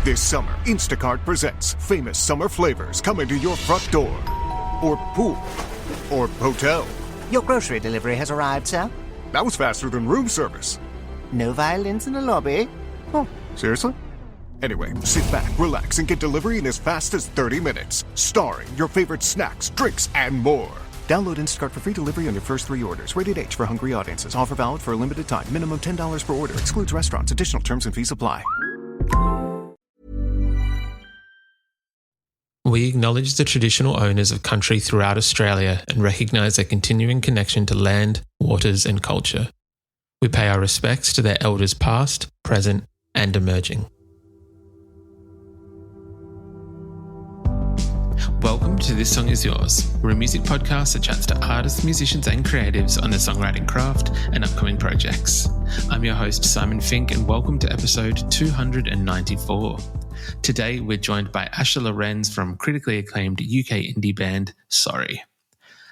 This summer, Instacart presents famous summer flavors coming to your front door. Or pool. Or hotel. Your grocery delivery has arrived, sir. That was faster than room service. No violins in the lobby. Oh, seriously? Anyway, sit back, relax, and get delivery in as fast as 30 minutes. Starring your favorite snacks, drinks, and more. Download Instacart for free delivery on your first 3 orders. Rated H for hungry audiences. Offer valid for a limited time. Minimum $10 per order. Excludes restaurants. Additional terms and fees apply. We acknowledge the traditional owners of country throughout Australia and recognise their continuing connection to land, waters and culture. We pay our respects to their elders past, present and emerging. Welcome to This Song Is Yours. We're a music podcast that chats to artists, musicians and creatives on their songwriting craft and upcoming projects. I'm your host Simon Fink and welcome to episode 294. Today we're joined by Asha Lorenz from critically acclaimed UK indie band Sorry.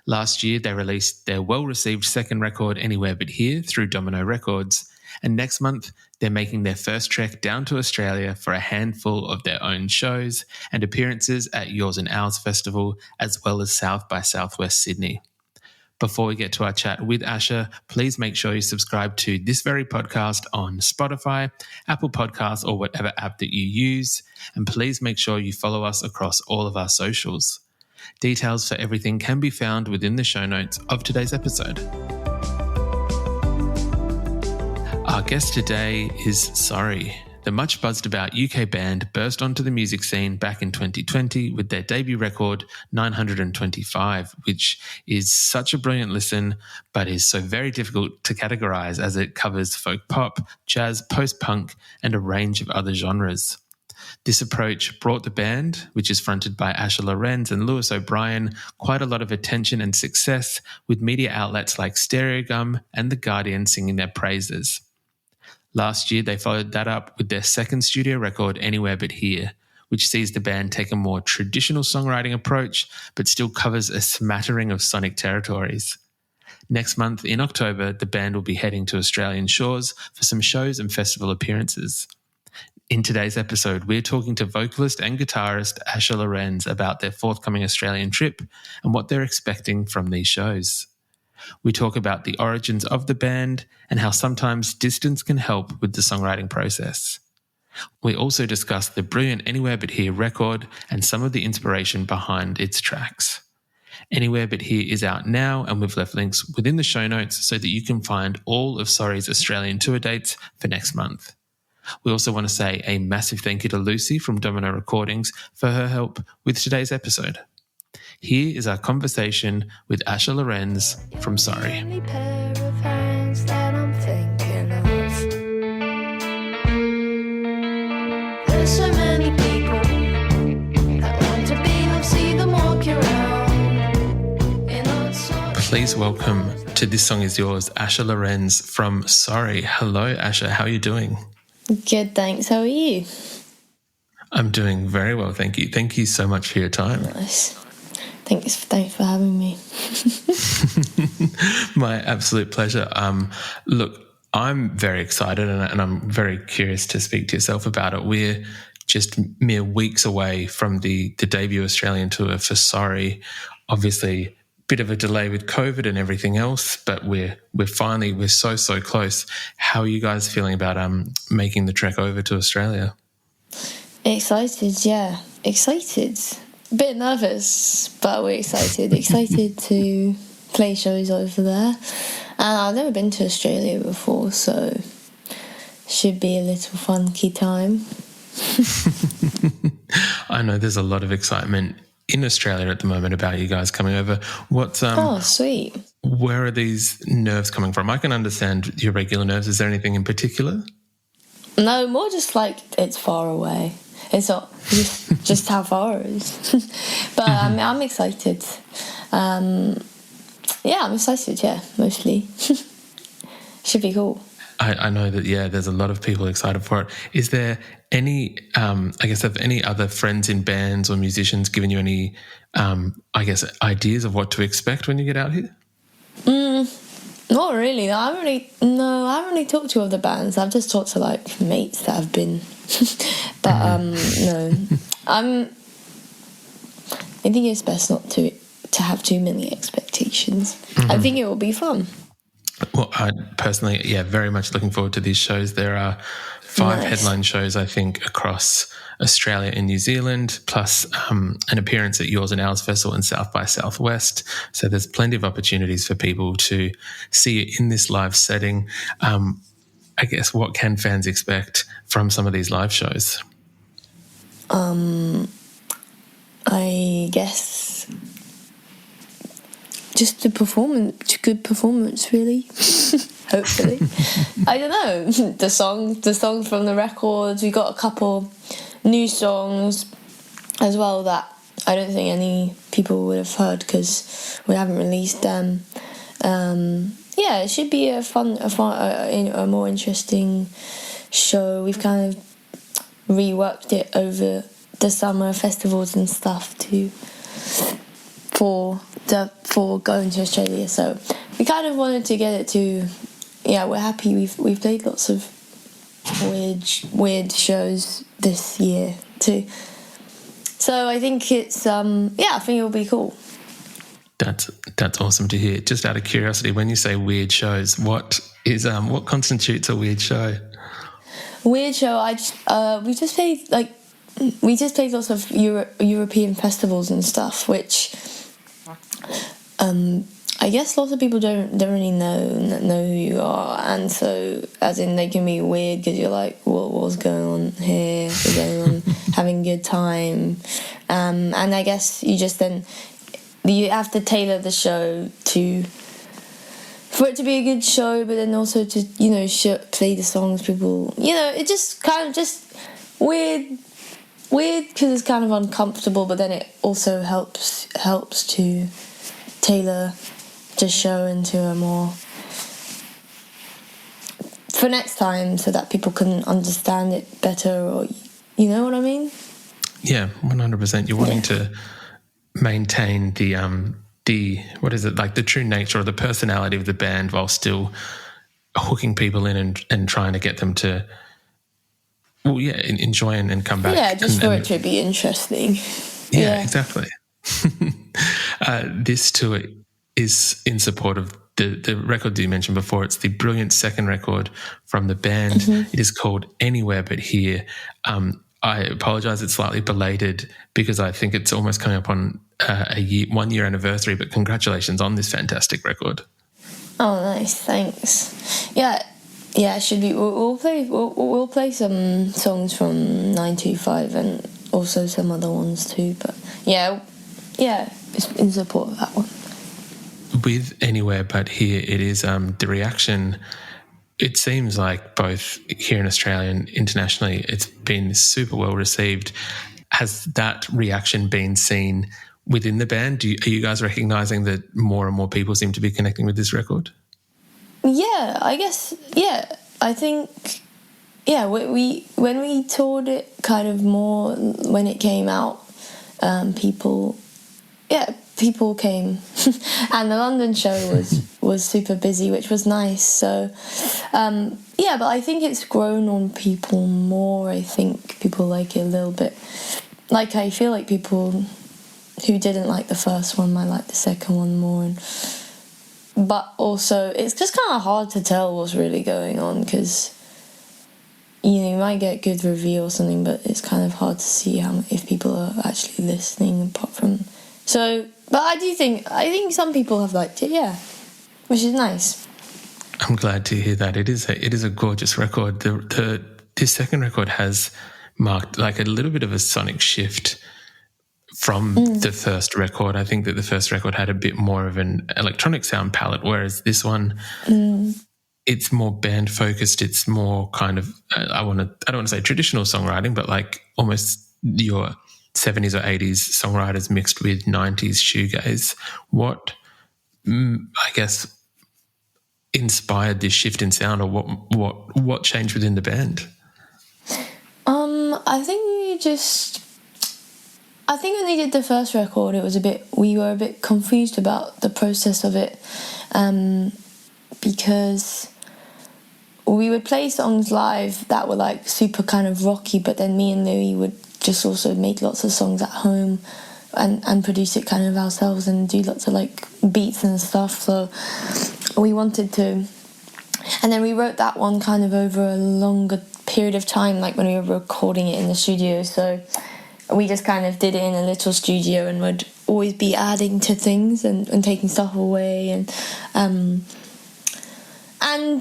Last year they released their well-received second record Anywhere But Here through Domino Records, and next month they're making their first trek down to Australia for a handful of their own shows and appearances at Yours and Ours Festival as well as South by Southwest Sydney. Before we get to our chat with Asha, please make sure you subscribe to this very podcast on Spotify, Apple Podcasts, or whatever app that you use. And please make sure you follow us across all of our socials. Details for everything can be found within the show notes of today's episode. Our guest today is Sorry. The much buzzed about UK band burst onto the music scene back in 2020 with their debut record 925, which is such a brilliant listen, but is so very difficult to categorise as it covers folk pop, jazz, post-punk and a range of other genres. This approach brought the band, which is fronted by Asha Lorenz and Lewis O'Brien, quite a lot of attention and success, with media outlets like Stereogum and The Guardian singing their praises. Last year, they followed that up with their second studio record, Anywhere But Here, which sees the band take a more traditional songwriting approach, but still covers a smattering of sonic territories. Next month, in October, the band will be heading to Australian shores for some shows and festival appearances. In today's episode, we're talking to vocalist and guitarist Asha Lorenz about their forthcoming Australian trip and what they're expecting from these shows. We talk about the origins of the band and how sometimes distance can help with the songwriting process. We also discuss the brilliant Anywhere But Here record and some of the inspiration behind its tracks. Anywhere But Here is out now, and we've left links within the show notes so that you can find all of Sorry's Australian tour dates for next month. We also want to say a massive thank you to Lucy from Domino Recordings for her help with today's episode. Here is our conversation with Asha Lorenz from Sorry. There's so many people that want to be, I'll see them walk around. Please welcome to This Song Is Yours, Asha Lorenz from Sorry. Hello, Asha. How are you doing? Good, thanks. How are you? I'm doing very well, thank you. Thank you so much for your time. Nice. Thanks for having me. My absolute pleasure. Look, I'm very excited and I'm very curious to speak to yourself about it. We're just mere weeks away from the debut Australian tour for Sorry. Obviously, a bit of a delay with COVID and everything else, but we're so close. How are you guys feeling about making the trek over to Australia? Excited, yeah. Excited. A bit nervous, but we're excited. Excited to play shows over there. And I've never been to Australia before, so should be a little funky time. I know there's a lot of excitement in Australia at the moment about you guys coming over. Oh, sweet. Where are these nerves coming from? I can understand your regular nerves. Is there anything in particular? No, more just like it's far away. It's not just how far it is. But I'm excited. I'm excited, mostly. Should be cool. I know that, there's a lot of people excited for it. Is there any, have any other friends in bands or musicians given you any, ideas of what to expect when you get out here? Not really. I haven't really talked to other bands. I've just talked to like mates that have been. But no, I think it's best not to have too many expectations. I think it will be fun. Well, I personally, very much looking forward to these shows. There are 5 headline shows, I think, across Australia and New Zealand, plus an appearance at Yours and Ours Festival and South by Southwest. So there's plenty of opportunities for people to see it in this live setting. I guess, what can fans expect from some of these live shows? I guess just good performance, really. Hopefully. I don't know. The songs from the records. We got a couple new songs as well that I don't think any people would have heard because we haven't released them. It should be a more interesting show. We've kind of reworked it over the summer festivals and stuff for going to Australia. So we kind of wanted to get it to. Yeah, we're happy. We've played lots of weird shows this year too. So I think it's I think it'll be cool. That's awesome to hear. Just out of curiosity, when you say weird shows, what constitutes a weird show? Weird show. We just played lots of European festivals and stuff, which I guess lots of people don't really know who you are, and so as in they can be weird because you're like, what's going on here? We're going on having a good time, and I guess you have to tailor the show for it to be a good show, but then also to play the songs people it just kind of just weird because it's kind of uncomfortable, but then it also helps to tailor the show into a more for next time so that people can understand it better, or you know what I mean? Yeah, 100%. You're wanting to maintain the what is it, like the true nature or the personality of the band while still hooking people in and trying to get them to enjoy and come back. Yeah, just for it to be interesting. Yeah. Exactly. This tour is in support of the record that you mentioned before. It's the brilliant second record from the band. Mm-hmm. It is called Anywhere But Here. I apologise, it's slightly belated because I think it's almost coming up on a 1 year anniversary, but congratulations on this fantastic record. Oh, nice, thanks. Yeah, it should be. We'll play some songs from 925 and also some other ones too, but yeah, it's in support of that one. With Anywhere But Here, it is the reaction. It seems like both here in Australia and internationally, it's been super well received. Has that reaction been seen within the band? Are you guys recognising that more and more people seem to be connecting with this record? Yeah, I guess. Yeah, I think. Yeah, when we toured it, kind of more when it came out, people came, and the London show was super busy, which was nice. So, but I think it's grown on people more. I think people like it a little bit. Like, I feel like people who didn't like the first one might like the second one more. But also, it's just kind of hard to tell what's really going on because you might get good review or something, but it's kind of hard to see if people are actually listening apart from. So, but I think some people have liked it, yeah, which is nice. I'm glad to hear that. It is a gorgeous record. This second record has marked like a little bit of a sonic shift from the first record. I think that the first record had a bit more of an electronic sound palette, whereas this one, it's more band focused. It's more kind of I don't want to say traditional songwriting, but like almost your 70s or 80s songwriters mixed with 90s shoegaze. What, I guess, inspired this shift in sound, or what changed within the band? I think when they did the first record, we were a bit confused about the process of it, because we would play songs live that were like super kind of rocky, but then me and Louis would just also make lots of songs at home and produce it kind of ourselves and do lots of like beats and stuff. So we wanted to, and then we wrote that one kind of over a longer period of time, like when we were recording it in the studio. So we just kind of did it in a little studio and would always be adding to things and taking stuff away, and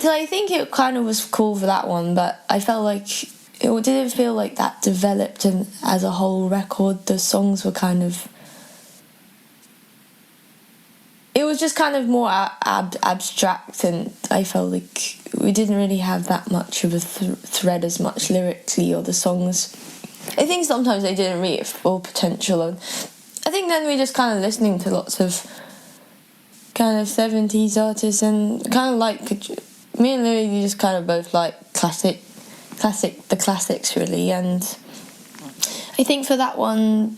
I think it kind of was cool for that one, but I felt like it didn't feel like that developed, and as a whole record the songs were kind of, it was just kind of more abstract, and I felt like we didn't really have that much of a thread as much lyrically, or the songs, I think sometimes they didn't reach full potential. And I think then we just kind of listening to lots of kind of 70s artists, and kind of like, me and Louis, we just kind of both like the classics really. And I think for that one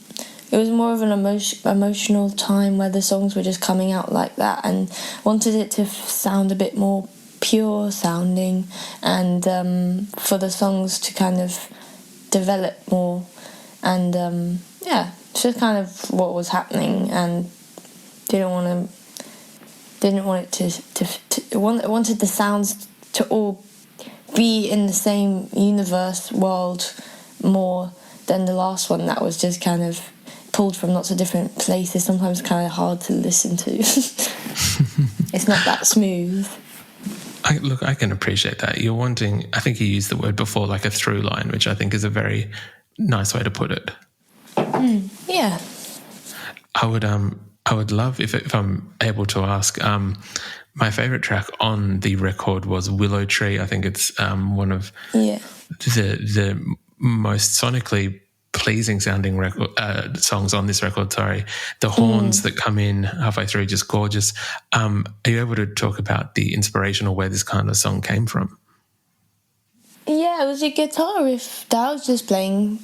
it was more of an emotional time where the songs were just coming out like that, and wanted it to sound a bit more pure sounding, and for the songs to kind of develop more, and it's just kind of what was happening, and wanted the sounds to all be in the same universe world more than the last one that was just kind of pulled from lots of different places, sometimes kind of hard to listen to. It's not that smooth. I can appreciate that. You're wanting, I think you used the word before, like a through line, which I think is a very nice way to put it. Yeah. I would love, if I'm able to ask, my favourite track on the record was Willow Tree. I think it's one of the most sonically pleasing sounding songs on this record. The horns that come in halfway through, just gorgeous. Are you able to talk about the inspiration or where this kind of song came from? Yeah, it was a guitar riff that I was just playing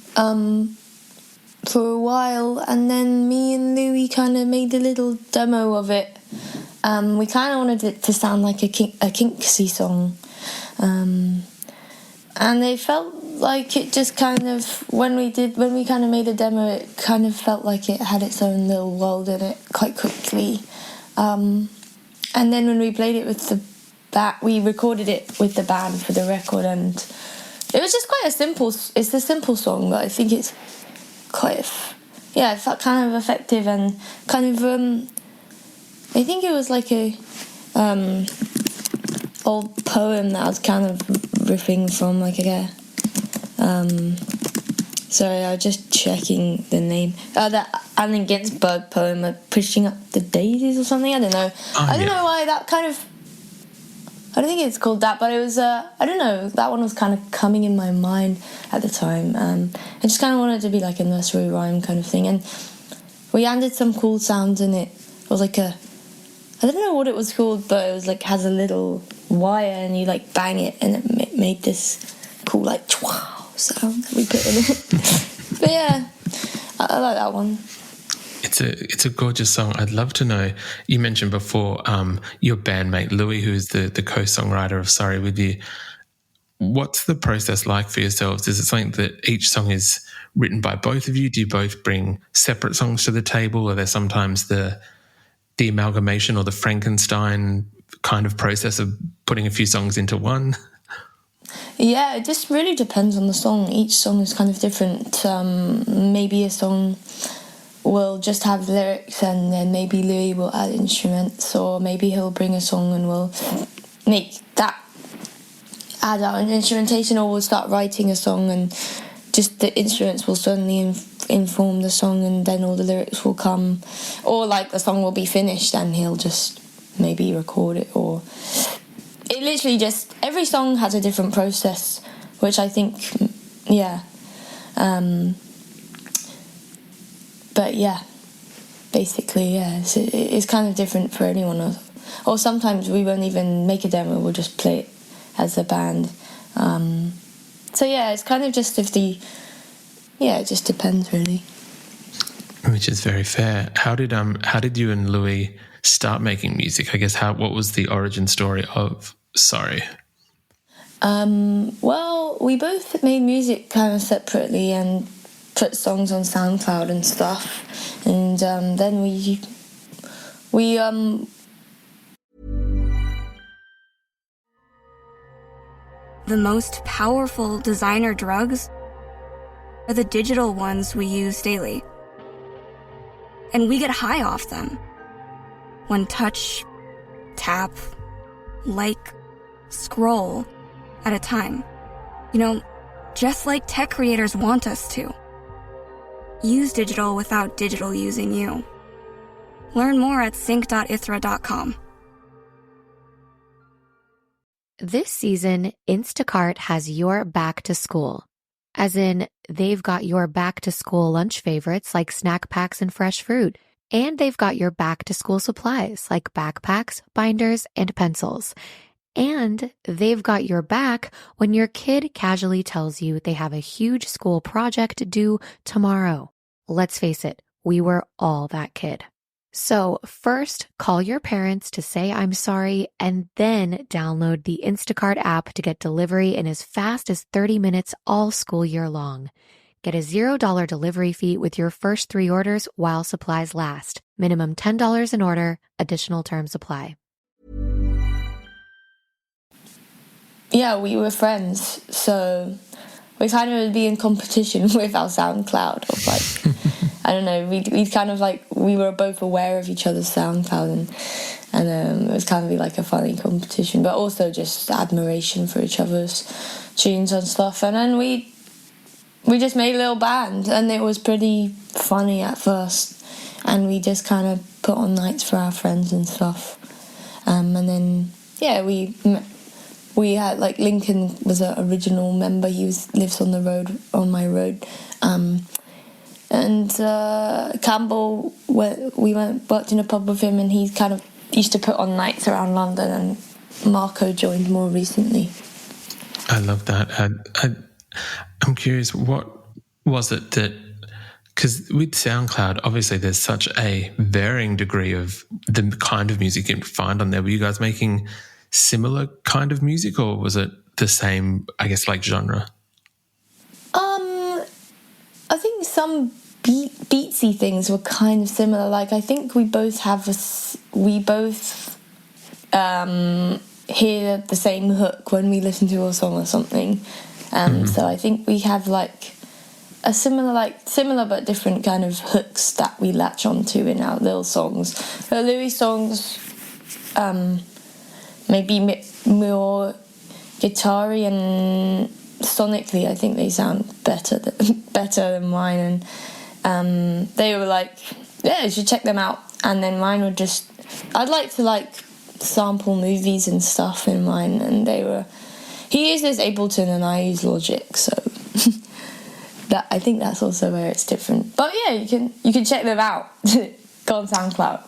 for a while, and then me and Louis kind of made a little demo of it. We kind of wanted it to sound like a Kinksy song, and it felt like it just kind of, when we kind of made a demo, it kind of felt like it had its own little world in it quite quickly. And then when we played it with we recorded it with the band for the record, and it was just quite it's a simple song, but I think it's quite, it felt kind of effective, and kind of, I think it was like a old poem that I was kind of riffing from, like sorry, I was just checking the name. That Allen Ginsberg poem, Pushing Up the Daisies or something, I don't know. I don't know why that kind of, I don't think it's called that, but it was, I don't know, that one was kind of coming in my mind at the time. I just kind of wanted it to be like a nursery rhyme kind of thing, and we added some cool sounds in it. It was like I don't know what it was called, but it was like, has a little wire, and you like bang it, and it made this cool like wow sound that we put in it. But yeah, I like that one. It's a gorgeous song. I'd love to know, you mentioned before your bandmate Louis, who's the co-songwriter of Sorry with you. What's the process like for yourselves? Is it something that each song is written by both of you? Do you both bring separate songs to the table? Are there sometimes the amalgamation or the Frankenstein kind of process of putting a few songs into one? Yeah, it just really depends on the song. Each song is kind of different. Maybe a song will just have lyrics, and then maybe Louis will add instruments, or maybe he'll bring a song and we'll make that, add our instrumentation, or we'll start writing a song and just the instruments will suddenly inform the song, and then all the lyrics will come, or like the song will be finished and he'll just maybe record it, or it literally just, every song has a different process, which I think, but yeah, basically, it's kind of different for anyone. Or sometimes we won't even make a demo, we'll just play it as a band. So yeah, it's kind of just it just depends really. Which is very fair. How did you and Louis start making music? I guess what was the origin story of Sorry? Well, we both made music kind of separately and put songs on SoundCloud and stuff, and then we The most powerful designer drugs are the digital ones we use daily. And we get high off them. One touch, tap, like, scroll at a time. You know, just like tech creators want us to. Use digital without digital using you. Learn more at sync.ithra.com. This season, Instacart has your back to school. As in, they've got your back to school lunch favorites like snack packs and fresh fruit. And they've got your back to school supplies like backpacks, binders, and pencils. And they've got your back when your kid casually tells you they have a huge school project due tomorrow. Let's face it, we were all that kid. So first, call your parents to say I'm sorry, and then download the Instacart app to get delivery in as fast as 30 minutes all school year long. Get a $0 delivery fee with your first 3 orders while supplies last. Minimum $10 an order. Additional terms apply. Yeah, we were friends, so we kind of would be in competition with our SoundCloud. Of like, I don't know, we kind of like, we were both aware of each other's SoundCloud, and it was kind of be like a funny competition, but also just admiration for each other's tunes and stuff. And then we just made a little band, and it was pretty funny at first, and we just kind of put on nights for our friends and stuff. And then, yeah, we had, like, Lincoln was an original member. He lives on the road, on my road. And Campbell, we worked in a pub with him, and he kind of used to put on nights around London, and Marco joined more recently. I love that. I'm curious, what was it that, because with SoundCloud, obviously there's such a varying degree of the kind of music you can find on there. Were you guys making similar kind of music, or was it the same, I guess, like genre? I think some beatsy things were kind of similar. Like, I think we both hear the same hook when we listen to a song or something. So I think we have like a similar but different kind of hooks that we latch onto in our little songs. But Louis' songs, maybe more guitar-y, and sonically I think they sound better than mine. And they were like, yeah, you should check them out. And then mine were just, I'd like to like sample movies and stuff in mine, and he uses Ableton and I use Logic, so that, I think that's also where it's different. But yeah, you can check them out. Go on SoundCloud.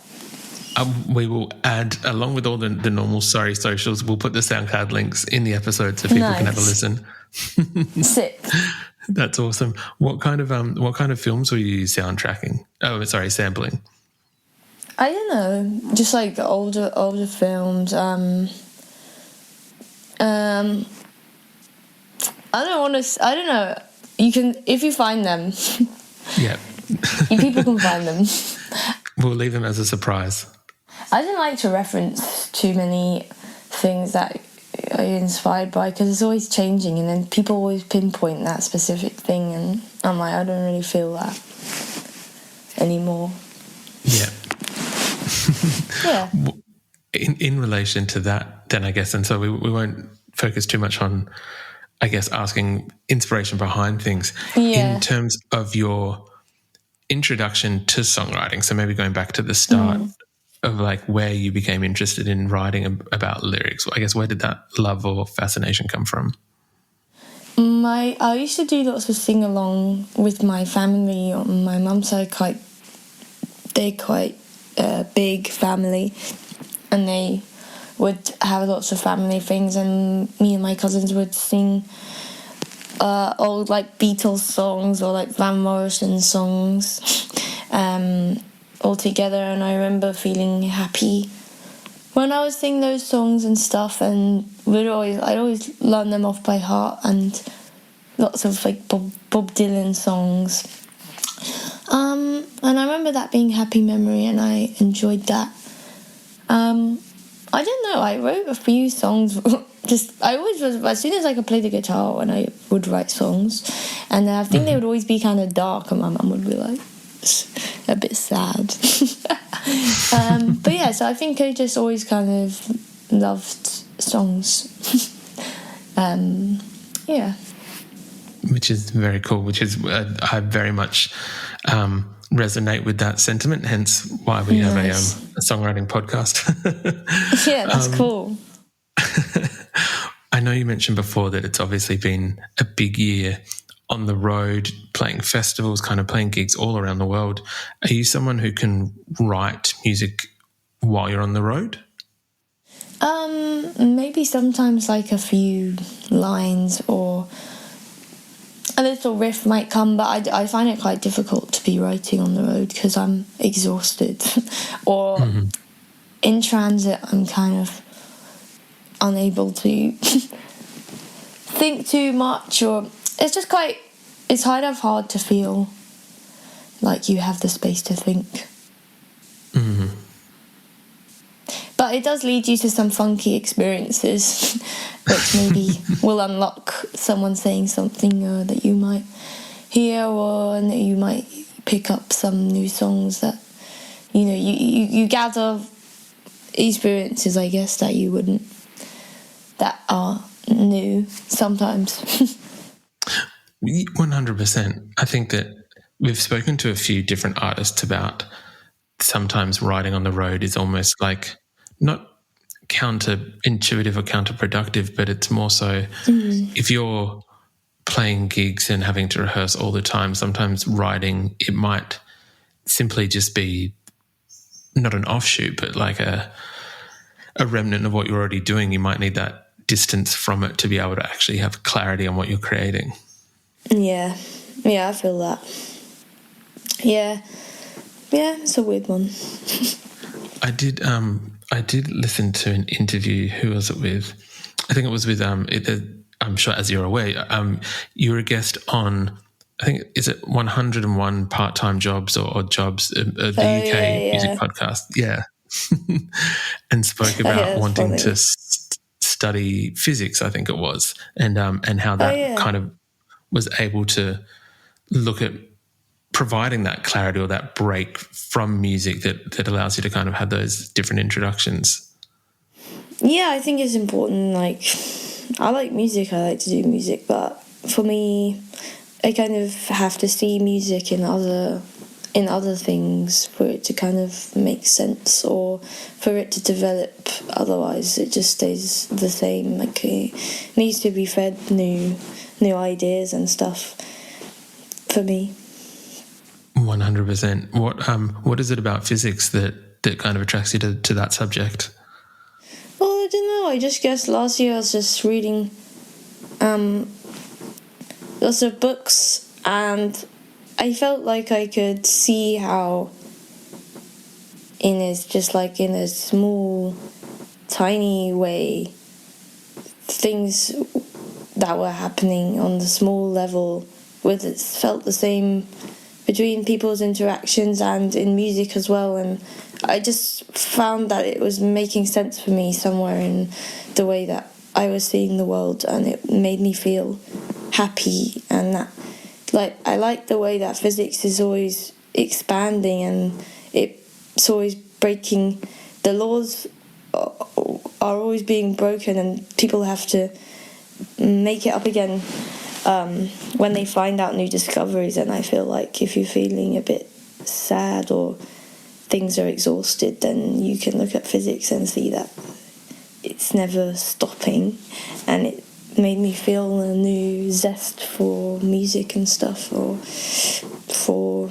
We will add, along with all the normal Sorry socials, we'll put the SoundCloud links in the episode so people can have a listen. Sick. That's awesome. What kind of films were you soundtracking? Oh, sorry, sampling. I don't know, just like older films. I don't know. You can, if you find them. Yeah. People can find them. We'll leave them as a surprise. I don't like to reference too many things that are inspired by, because it's always changing, and then people always pinpoint that specific thing, and I'm like, I don't really feel that anymore. Yeah. Yeah. In relation to that, then, I guess, and so we won't focus too much on, I guess, asking inspiration behind things. Yeah. In terms of your introduction to songwriting, so maybe going back to the start of like where you became interested in writing about lyrics, I guess, where did that love or fascination come from? I used to do lots of sing-along with my family on my mum's side. They're quite a big family, and they would have lots of family things, and me and my cousins would sing old like Beatles songs or like Van Morrison songs, all together, and I remember feeling happy when I was singing those songs and stuff, and I'd always learn them off by heart, and lots of like Bob Dylan songs. And I remember that being a happy memory, and I enjoyed that. I don't know, I wrote a few songs. I always was, as soon as I could play the guitar, when I would write songs, and I think they would always be kind of dark, and my mum would be like a bit sad. But yeah, so I think I just always kind of loved songs. Yeah. Which is very cool, which is, I very much resonate with that sentiment, hence why we have a songwriting podcast. Yeah, that's cool. I know you mentioned before that it's obviously been a big year on the road, playing festivals, kind of playing gigs all around the world. Are you someone who can write music while you're on the road? Maybe sometimes like a few lines or a little riff might come, but I find it quite difficult to be writing on the road because I'm exhausted. Or in transit, I'm kind of unable to think too much, or it's kind of hard to feel like you have the space to think. But it does lead you to some funky experiences, which maybe will unlock someone saying something that you might hear, or and you might pick up some new songs that, you know, you gather experiences, I guess, that you wouldn't, that are new sometimes. 100%. I think that we've spoken to a few different artists about sometimes writing on the road is almost like not counterintuitive or counterproductive, but it's more so if you're playing gigs and having to rehearse all the time, sometimes writing, it might simply just be not an offshoot, but like a remnant of what you're already doing. You might need that distance from it to be able to actually have clarity on what you're creating. Yeah, I feel that. Yeah, it's a weird one. I did listen to an interview. Who was it with? I think it was with I'm sure, as you're aware, you were a guest on, I think, is it 101 part-time jobs or jobs, the UK music podcast? Yeah. And spoke about wanting to study physics, I think it was, and how that kind of was able to look at providing that clarity or that break from music that allows you to kind of have those different introductions. Yeah, I think it's important. Like, I like music, I like to do music, but for me, I kind of have to see music in other things for it to kind of make sense, or for it to develop. Otherwise, it just stays the same. Like, it needs to be fed new ideas and stuff for me. 100%. What is it about physics that kind of attracts you to that subject? Well, I don't know. I just guess last year I was just reading lots of books, and I felt like I could see how in a small, tiny way, things that were happening on the small level, it felt the same between people's interactions and in music as well. And I just found that it was making sense for me somewhere in the way that I was seeing the world, and it made me feel happy. And that, like, I like the way that physics is always expanding, and it's always breaking. The laws are always being broken, and people have to make it up again when they find out new discoveries. And I feel like if you're feeling a bit sad or things are exhausted, then you can look at physics and see that it's never stopping. And it made me feel a new zest for music and stuff, or for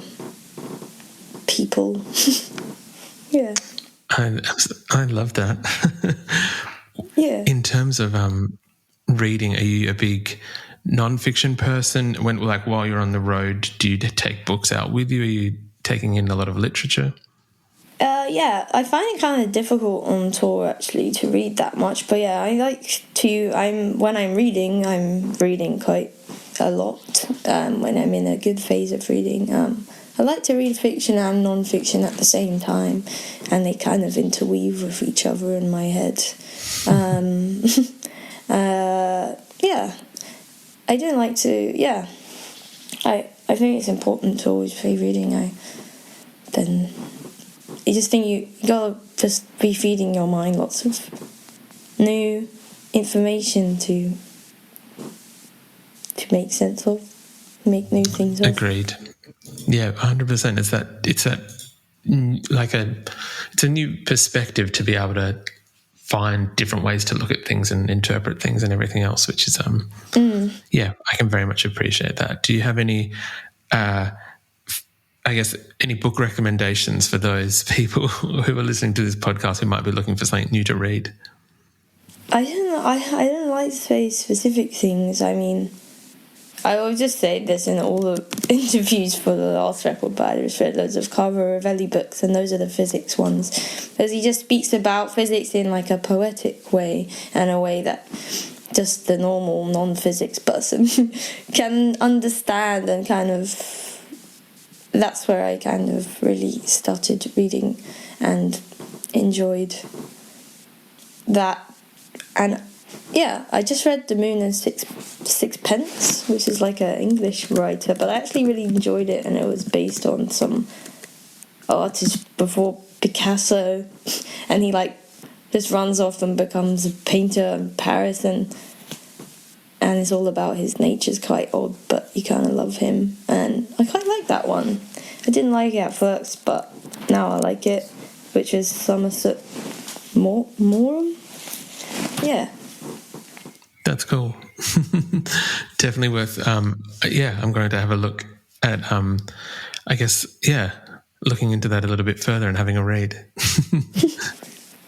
people. Yeah. I love that. Yeah. In terms of reading, are you a big non-fiction person? While you're on the road, do you take books out with you? Are you taking in a lot of literature? Yeah, I find it kind of difficult on tour actually to read that much. But yeah, I like to. When I'm reading quite a lot. When I'm in a good phase of reading, I like to read fiction and non-fiction at the same time, and they kind of interweave with each other in my head. Yeah, I don't like to. Yeah, I think it's important to always be reading. Then you just think you gotta just be feeding your mind lots of new information to make sense of, make new things of. Agreed. Yeah, 100%. It's a new perspective to be able to find different ways to look at things and interpret things and everything else, which is yeah, I can very much appreciate that. Do you have any any book recommendations for those people who are listening to this podcast who might be looking for something new to read? I don't like to say specific things. I mean, I will just say this in all the interviews for the last record, but I just read loads of Carver Ravelli books, and those are the physics ones, because he just speaks about physics in like a poetic way, and a way that just the normal non-physics person can understand, and kind of that's where I kind of really started reading and enjoyed that. And yeah, I just read The Moon and Sixpence, which is like an English writer, but I actually really enjoyed it, and it was based on some artist before Picasso, and he like just runs off and becomes a painter in Paris, and it's all about his nature's quite odd, but you kind of love him, and I quite like that one. I didn't like it at first, but now I like it, which is Somerset Maugham. Yeah. That's cool. Definitely worth, I'm going to have a look at, looking into that a little bit further and having a read.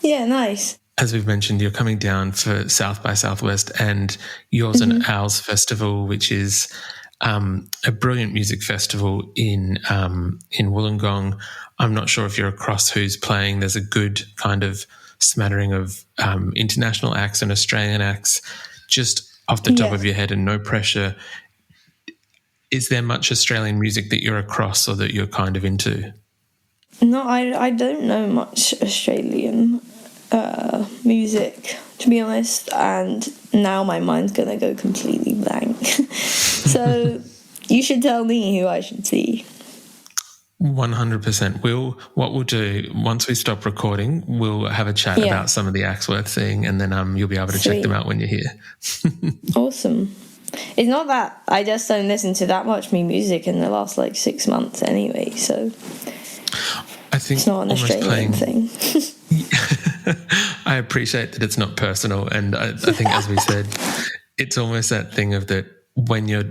Yeah, nice. As we've mentioned, you're coming down for South by Southwest and Yours and Owls Festival, which is a brilliant music festival in Wollongong. I'm not sure if you're across who's playing. There's a good kind of smattering of international acts and Australian acts. Just off the top of your head and no pressure, is there much Australian music that you're across or that you're kind of into? No, I don't know much Australian music, to be honest, and now my mind's going to go completely blank. So you should tell me who I should see. 100%. What we'll do, once we stop recording, we'll have a chat about some of the acts worth seeing, and then you'll be able to check them out when you're here. Awesome. It's not that I just don't listen to that much new music in the last 6 months anyway, so I think it's not an Australian thing. I appreciate that it's not personal, and I think, as we said, it's almost that thing of that when your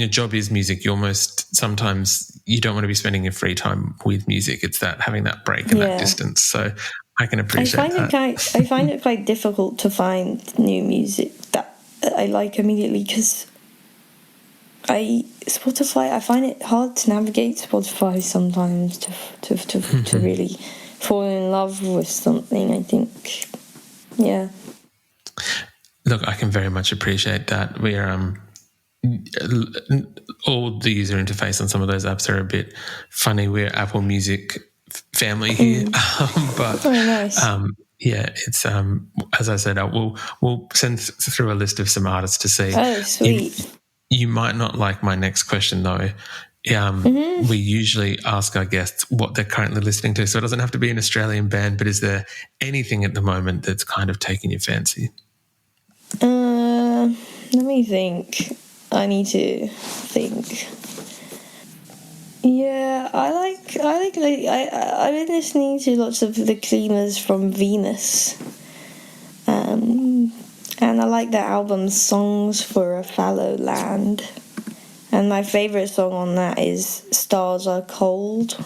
job is music, you almost sometimes you don't want to be spending your free time with music. It's that having that break and that distance. So I can appreciate that. I find it quite difficult to find new music that I like immediately, because Spotify, I find it hard to navigate Spotify sometimes to really fall in love with something, I think. Yeah. Look, I can very much appreciate that. We're all the user interface on some of those apps are a bit funny. We're Apple Music family here, but nice. It's as I said, we'll send through a list of some artists to see. Oh, sweet. You might not like my next question though. We usually ask our guests what they're currently listening to, so it doesn't have to be an Australian band, but is there anything at the moment that's kind of taking your fancy? Let me think. I need to think. Yeah, I've been listening to lots of the Cleaners from Venus, and I like their album Songs for a Fallow Land, and my favourite song on that is Stars Are Cold.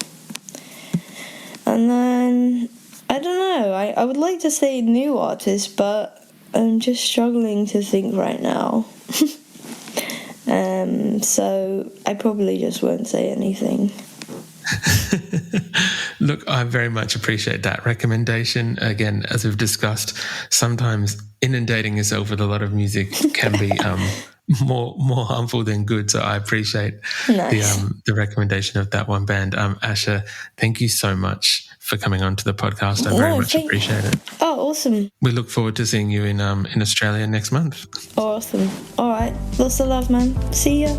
And then I don't know, I would like to say new artists, but I'm just struggling to think right now. So I probably just won't say anything. Look, I very much appreciate that recommendation. Again, as we've discussed, sometimes inundating yourself with a lot of music can be more harmful than good. So I appreciate the recommendation of that one band. Asha, thank you so much for coming on to the podcast. I very much appreciate it. Oh, awesome. We look forward to seeing you in Australia next month. Awesome. All right. Lots of love, man. See ya.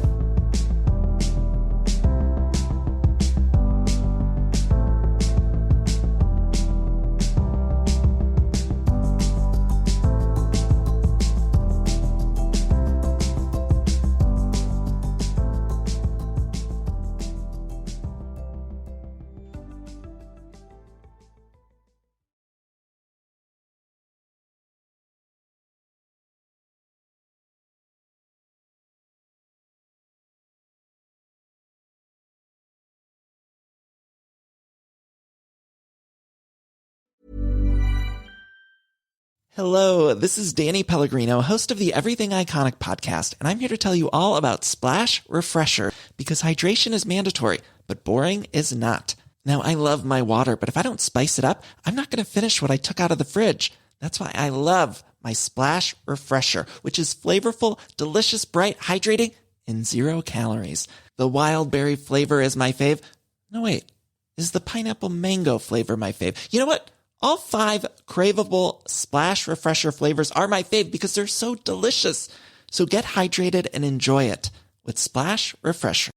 Hello, this is Danny Pellegrino, host of the Everything Iconic podcast, and I'm here to tell you all about Splash Refresher, because hydration is mandatory, but boring is not. Now, I love my water, but if I don't spice it up, I'm not going to finish what I took out of the fridge. That's why I love my Splash Refresher, which is flavorful, delicious, bright, hydrating, and 0 calories. The wild berry flavor is my fave. No, wait. Is the pineapple mango flavor my fave? You know what? All 5 craveable Splash Refresher flavors are my fave because they're so delicious. So get hydrated and enjoy it with Splash Refresher.